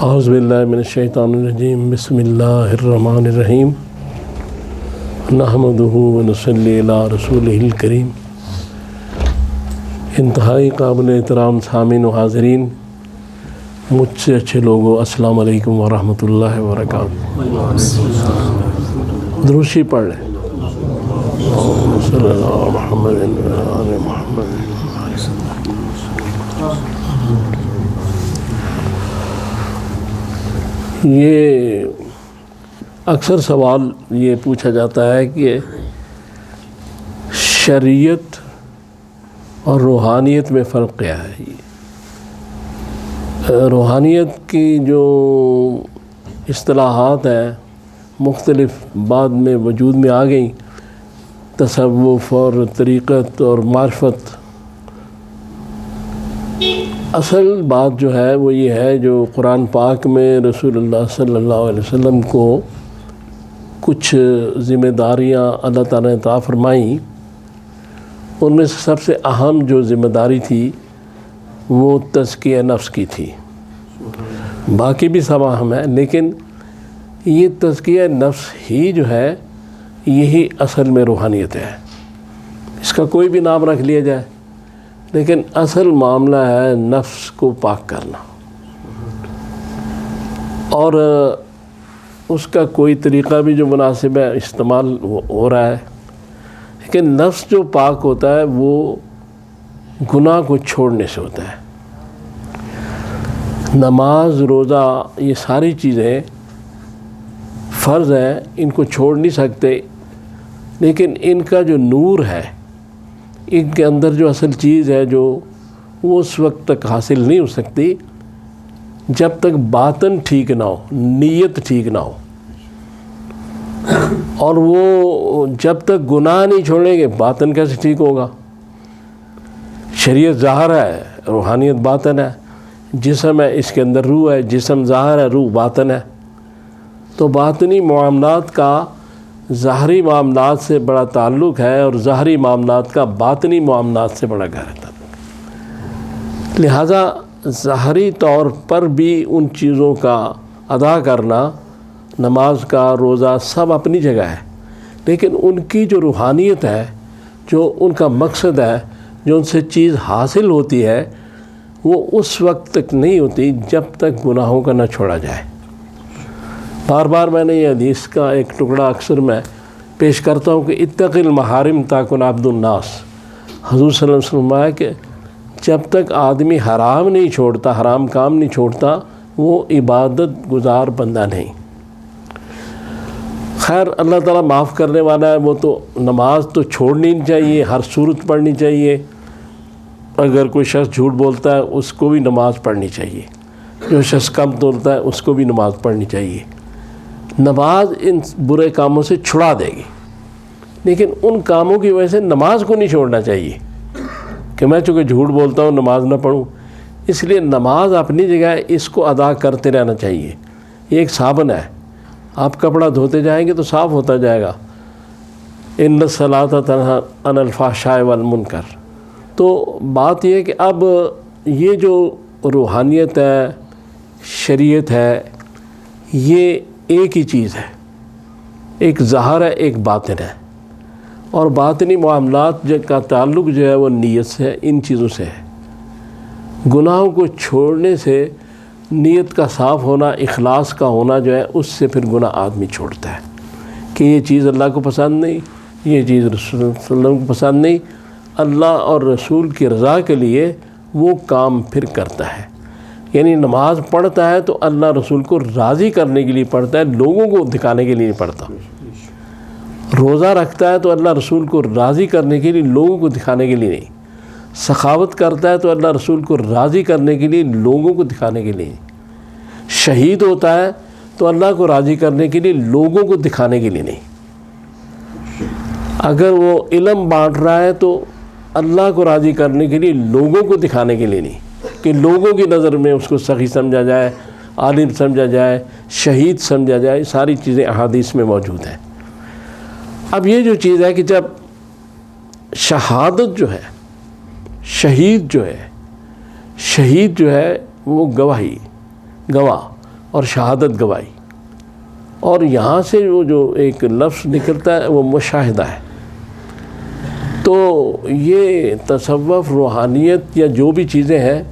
اعوذ باللہ من الشیطان الرجیم بسم اللہ الرحمن الرحیم نحمدہ ونصلی علی رسولہ الکریم۔ انتہائی قابل احترام سامعین و حاضرین، مجھ سے اچھے لوگوں، السلام علیکم ورحمۃ اللہ وبرکاتہ۔ دروشی پڑھ لیں۔ صلی اللہ محمد آل محمد۔ یہ اکثر سوال یہ پوچھا جاتا ہے کہ شریعت اور روحانیت میں فرق کیا ہے۔ روحانیت کی جو اصطلاحات ہیں مختلف بعد میں وجود میں آ گئیں، تصوف اور طریقت اور معرفت۔ اصل بات جو ہے وہ یہ ہے، جو قرآن پاک میں رسول اللہ صلی اللہ علیہ وسلم کو کچھ ذمہ داریاں اللہ تعالیٰ نے عطا فرمائیں، ان میں سے سب سے اہم جو ذمہ داری تھی وہ تزکیہ نفس کی تھی۔ باقی بھی سب اہم ہے، لیکن یہ تزکیہ نفس ہی جو ہے یہی اصل میں روحانیت ہے۔ اس کا کوئی بھی نام رکھ لیا جائے، لیکن اصل معاملہ ہے نفس کو پاک کرنا، اور اس کا کوئی طریقہ بھی جو مناسب ہے استعمال ہو رہا ہے۔ لیکن نفس جو پاک ہوتا ہے وہ گناہ کو چھوڑنے سے ہوتا ہے۔ نماز، روزہ، یہ ساری چیزیں فرض ہیں، ان کو چھوڑ نہیں سکتے، لیکن ان کا جو نور ہے، ان کے اندر جو اصل چیز ہے جو وہ اس وقت تک حاصل نہیں ہو سکتی جب تک باطن ٹھیک نہ ہو، نیت ٹھیک نہ ہو، اور وہ جب تک گناہ نہیں چھوڑیں گے باطن کیسے ٹھیک ہوگا۔ شریعت ظاہر ہے، روحانیت باطن ہے۔ جسم ہے، اس کے اندر روح ہے، جسم ظاہر ہے، روح باطن ہے۔ تو باطنی معاملات کا ظاہری معاملات سے بڑا تعلق ہے، اور ظاہری معاملات کا باطنی معاملات سے بڑا گہرا تعلق۔ لہٰذا ظاہری طور پر بھی ان چیزوں کا ادا کرنا، نماز کا، روزہ، سب اپنی جگہ ہے، لیکن ان کی جو روحانیت ہے، جو ان کا مقصد ہے، جو ان سے چیز حاصل ہوتی ہے، وہ اس وقت تک نہیں ہوتی جب تک گناہوں کا نہ چھوڑا جائے۔ بار بار میں نے یہ حدیث کا ایک ٹکڑا اکثر میں پیش کرتا ہوں کہ اتق المحارم تکن عبد الناس۔ حضور صلی اللہ علیہ وسلم ہے کہ جب تک آدمی حرام نہیں چھوڑتا، حرام کام نہیں چھوڑتا، وہ عبادت گزار بندہ نہیں۔ خیر، اللہ تعالیٰ معاف کرنے والا ہے، وہ تو نماز تو چھوڑنی نہیں چاہیے، ہر صورت پڑھنی چاہیے۔ اگر کوئی شخص جھوٹ بولتا ہے اس کو بھی نماز پڑھنی چاہیے، جو شخص کم بولتا ہے اس کو بھی نماز پڑھنی چاہیے۔ نماز ان برے کاموں سے چھڑا دے گی، لیکن ان کاموں کی وجہ سے نماز کو نہیں چھوڑنا چاہیے کہ میں چونکہ جھوٹ بولتا ہوں نماز نہ پڑھوں۔ اس لیے نماز اپنی جگہ ہے، اس کو ادا کرتے رہنا چاہیے۔ یہ ایک صابن ہے، آپ کپڑا دھوتے جائیں گے تو صاف ہوتا جائے گا۔ ان الصلاۃ تنہی عن الفحشاء والمنکر۔ تو بات یہ ہے کہ اب یہ جو روحانیت ہے، شریعت ہے، یہ ایک ہی چیز ہے، ایک ظاہر ہے، ایک باطن ہے، اور باطنی معاملات کا تعلق جو ہے وہ نیت سے ہے، ان چیزوں سے ہے۔ گناہوں کو چھوڑنے سے نیت کا صاف ہونا، اخلاص کا ہونا جو ہے، اس سے پھر گناہ آدمی چھوڑتا ہے کہ یہ چیز اللہ کو پسند نہیں، یہ چیز رسول اللہ صلی اللہ علیہ وسلم کو پسند نہیں۔ اللہ اور رسول کی رضا کے لیے وہ کام پھر کرتا ہے۔ یعنی نماز پڑھتا ہے تو اللہ رسول کو راضی کرنے کے لیے پڑھتا ہے، لوگوں کو دکھانے کے لیے نہیں پڑھتا۔ روزہ رکھتا ہے تو اللہ رسول کو راضی کرنے کے لیے، لوگوں کو دکھانے کے لیے نہیں۔ سخاوت کرتا ہے تو اللہ رسول کو راضی کرنے کے لیے، لوگوں کو دکھانے کے لیے نہیں۔ شہید ہوتا ہے تو اللہ کو راضی کرنے کے لیے، لوگوں کو دکھانے کے لیے نہیں۔ اگر وہ علم بانٹ رہا ہے تو اللہ کو راضی کرنے کے لیے، لوگوں کو دکھانے کے لیے نہیں، کہ لوگوں کی نظر میں اس کو سخی سمجھا جائے، عالم سمجھا جائے، شہید سمجھا جائے۔ ساری چیزیں احادیث میں موجود ہیں۔ اب یہ جو چیز ہے کہ جب شہادت جو ہے، شہید جو ہے وہ گواہ، اور شہادت گواہی، اور یہاں سے جو ایک لفظ نکلتا ہے وہ مشاہدہ ہے۔ تو یہ تصوف، روحانیت یا جو بھی چیزیں ہیں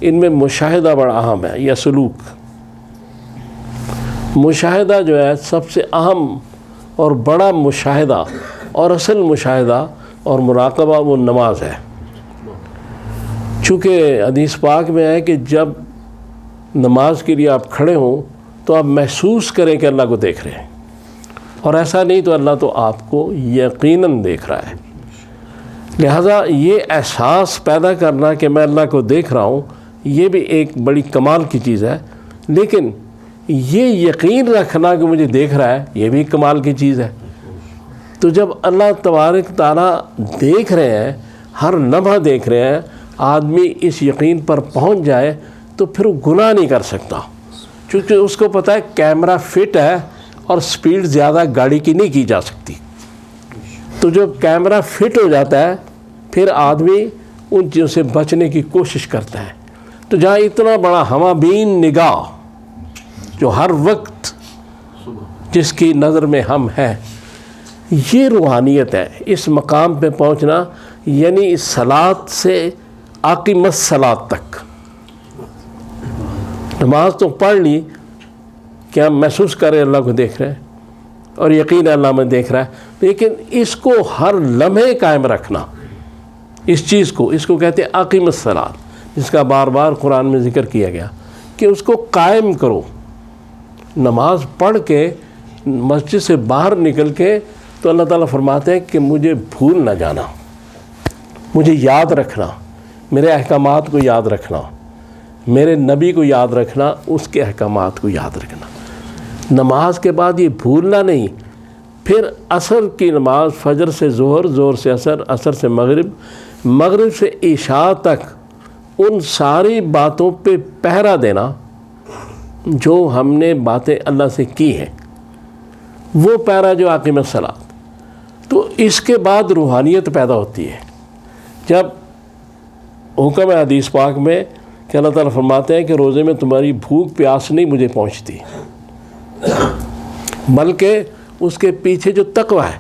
ان میں مشاہدہ بڑا اہم ہے، یا سلوک۔ مشاہدہ جو ہے سب سے اہم اور بڑا مشاہدہ اور اصل مشاہدہ اور مراقبہ وہ نماز ہے۔ چونکہ حدیث پاک میں ہے کہ جب نماز کے لیے آپ کھڑے ہوں تو آپ محسوس کریں کہ اللہ کو دیکھ رہے ہیں، اور ایسا نہیں تو اللہ تو آپ کو یقیناً دیکھ رہا ہے۔ لہٰذا یہ احساس پیدا کرنا کہ میں اللہ کو دیکھ رہا ہوں، یہ بھی ایک بڑی کمال کی چیز ہے، لیکن یہ یقین رکھنا کہ مجھے دیکھ رہا ہے یہ بھی کمال کی چیز ہے۔ تو جب اللہ تبارک تعالیٰ دیکھ رہے ہیں، ہر لمحہ دیکھ رہے ہیں، آدمی اس یقین پر پہنچ جائے تو پھر وہ گناہ نہیں کر سکتا، چونکہ اس کو پتہ ہے کیمرہ فٹ ہے اور سپیڈ زیادہ گاڑی کی نہیں کی جا سکتی۔ تو جب کیمرہ فٹ ہو جاتا ہے پھر آدمی ان چیزوں سے بچنے کی کوشش کرتا ہے۔ تو جہاں اتنا بڑا ہمہ بین نگاہ جو ہر وقت جس کی نظر میں ہم ہیں، یہ روحانیت ہے۔ اس مقام پہ پہنچنا یعنی صلاۃ سے عاقم الصلاۃ تک۔ نماز تو پڑھ لی کہ ہم محسوس کریں اللہ کو دیکھ رہے ہیں اور یقین اللہ میں دیکھ رہا ہے، لیکن اس کو ہر لمحے قائم رکھنا، اس چیز کو، اس کو کہتے ہیں عاقم الصلاۃ، جس کا بار بار قرآن میں ذکر کیا گیا کہ اس کو قائم کرو۔ نماز پڑھ کے مسجد سے باہر نکل کے تو اللہ تعالیٰ فرماتے ہیں کہ مجھے بھول نہ جانا، مجھے یاد رکھنا، میرے احکامات کو یاد رکھنا، میرے نبی کو یاد رکھنا، اس کے احکامات کو یاد رکھنا۔ نماز کے بعد یہ بھولنا نہیں۔ پھر عصر کی نماز، فجر سے ظہر، ظہر سے عصر، عصر سے مغرب، مغرب سے عشاء تک ان ساری باتوں پہ پہرا دینا جو ہم نے باتیں اللہ سے کی ہیں، وہ پہرا جو عاقم الصلاۃ۔ تو اس کے بعد روحانیت پیدا ہوتی ہے جب حکم ہے حدیث پاک میں کہ اللہ تعالیٰ فرماتے ہیں کہ روزے میں تمہاری بھوک پیاس نہیں مجھے پہنچتی، بلکہ اس کے پیچھے جو تقویٰ ہے،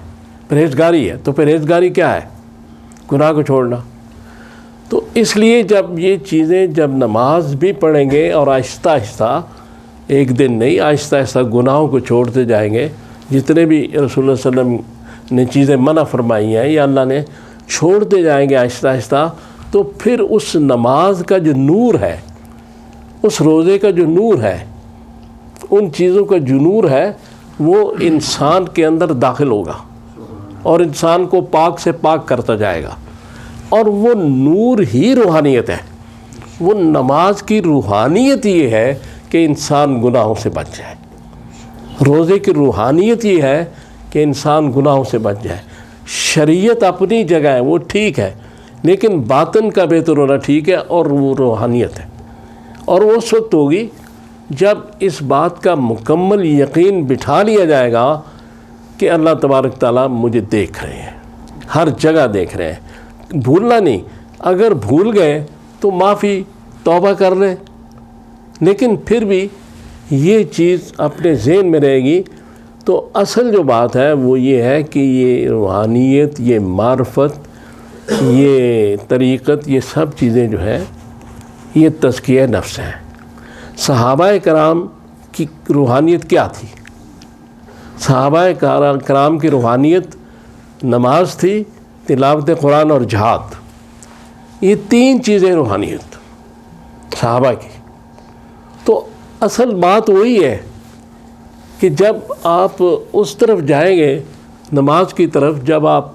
پرہیزگاری ہے۔ تو پرہیزگاری کیا ہے؟ گناہ کو چھوڑنا۔ تو اس لیے جب یہ چیزیں، جب نماز بھی پڑھیں گے اور آہستہ آہستہ، ایک دن نہیں، آہستہ آہستہ گناہوں کو چھوڑتے جائیں گے، جتنے بھی رسول اللہ صلی اللہ علیہ وسلم نے چیزیں منع فرمائی ہیں یا اللہ نے، چھوڑتے جائیں گے آہستہ آہستہ، تو پھر اس نماز کا جو نور ہے، اس روزے کا جو نور ہے، ان چیزوں کا جو نور ہے، وہ انسان کے اندر داخل ہوگا اور انسان کو پاک سے پاک کرتا جائے گا، اور وہ نور ہی روحانیت ہے۔ وہ نماز کی روحانیت یہ ہے کہ انسان گناہوں سے بچ جائے، روزے کی روحانیت یہ ہے کہ انسان گناہوں سے بچ جائے۔ شریعت اپنی جگہ ہے، وہ ٹھیک ہے، لیکن باطن کا بہتر ہونا ٹھیک ہے، اور وہ روحانیت ہے۔ اور وہ اس وقت ہوگی جب اس بات کا مکمل یقین بٹھا لیا جائے گا کہ اللہ تبارک تعالیٰ مجھے دیکھ رہے ہیں، ہر جگہ دیکھ رہے ہیں۔ بھولنا نہیں، اگر بھول گئے تو معافی، توبہ کر لیں، لیکن پھر بھی یہ چیز اپنے ذہن میں رہے گی۔ تو اصل جو بات ہے وہ یہ ہے کہ یہ روحانیت، یہ معرفت، یہ طریقت، یہ سب چیزیں جو ہے یہ تزکیہ نفس ہیں۔ صحابہ کرام کی روحانیت کیا تھی؟ صحابہ کرام کی روحانیت نماز تھی، تلاوت قرآن اور جہاد، یہ تین چیزیں روحانیت صحابہ کی۔ تو اصل بات وہی ہے کہ جب آپ اس طرف جائیں گے، نماز کی طرف، جب آپ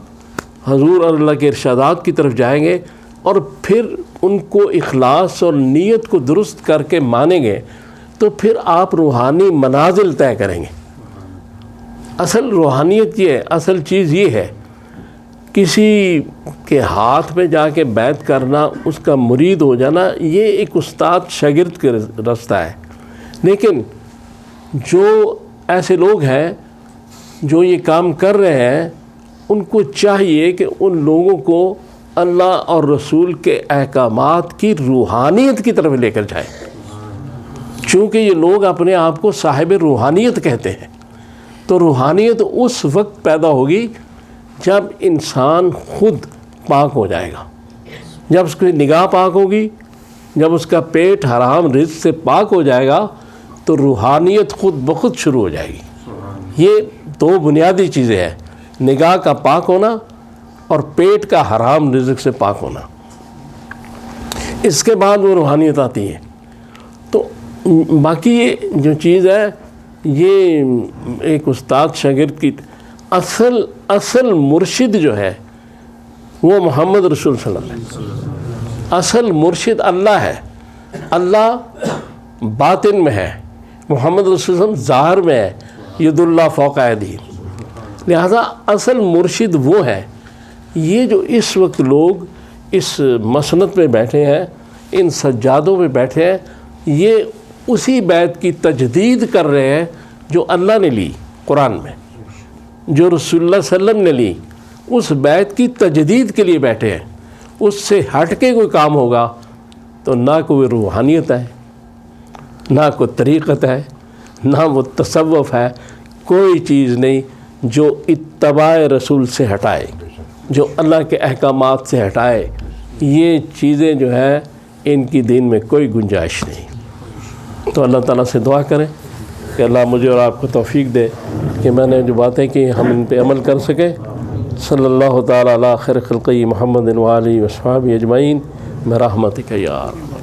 حضور اور اللہ کے ارشادات کی طرف جائیں گے اور پھر ان کو اخلاص اور نیت کو درست کر کے مانیں گے، تو پھر آپ روحانی منازل طے کریں گے۔ اصل روحانیت یہ ہے، اصل چیز یہ ہے، کسی کے ہاتھ میں جا کے بیعت کرنا، اس کا مرید ہو جانا، یہ ایک استاد شاگرد کا رستہ ہے۔ لیکن جو ایسے لوگ ہیں جو یہ کام کر رہے ہیں، ان کو چاہیے کہ ان لوگوں کو اللہ اور رسول کے احکامات کی روحانیت کی طرف لے کر جائیں، چونکہ یہ لوگ اپنے آپ کو صاحب روحانیت کہتے ہیں، تو روحانیت اس وقت پیدا ہوگی جب انسان خود پاک ہو جائے گا، جب اس کی نگاہ پاک ہوگی، جب اس کا پیٹ حرام رزق سے پاک ہو جائے گا تو روحانیت خود بخود شروع ہو جائے گی۔ یہ دو بنیادی چیزیں ہیں، نگاہ کا پاک ہونا اور پیٹ کا حرام رزق سے پاک ہونا، اس کے بعد وہ روحانیت آتی ہے۔ تو باقی یہ جو چیز ہے یہ ایک استاد شاگرد کی اصل مرشد جو ہے وہ محمد رسول صلی اللہ علیہ وسلم، اصل مرشد اللہ ہے، اللہ باطن میں ہے، محمد رسول صلی اللہ علیہ وسلم ظاہر میں ہے، ید اللہ فوق ایدیہم، لہذا اصل مرشد وہ ہے۔ یہ جو اس وقت لوگ اس مسند پہ بیٹھے ہیں، ان سجادوں پہ بیٹھے ہیں، یہ اسی بیت کی تجدید کر رہے ہیں جو اللہ نے لی قرآن میں، جو رسول اللہ صلی اللہ علیہ وسلم نے لی، اس بیت کی تجدید کے لیے بیٹھے ہیں۔ اس سے ہٹ کے کوئی کام ہوگا تو نہ کوئی روحانیت ہے، نہ کوئی طریقت ہے، نہ وہ تصوف ہے، کوئی چیز نہیں جو اتباع رسول سے ہٹائے، جو اللہ کے احکامات سے ہٹائے۔ یہ چیزیں جو ہے ان کی دین میں کوئی گنجائش نہیں۔ تو اللہ تعالیٰ سے دعا کریں کہ اللہ مجھے اور آپ کو توفیق دے کہ میں نے جو باتیں کی ہم ان پہ عمل کر سکیں۔ صلی اللہ تعالیٰ علی خیر خلقہ محمد و آلہ و صحبہ اجمعین برحمتک یا رب۔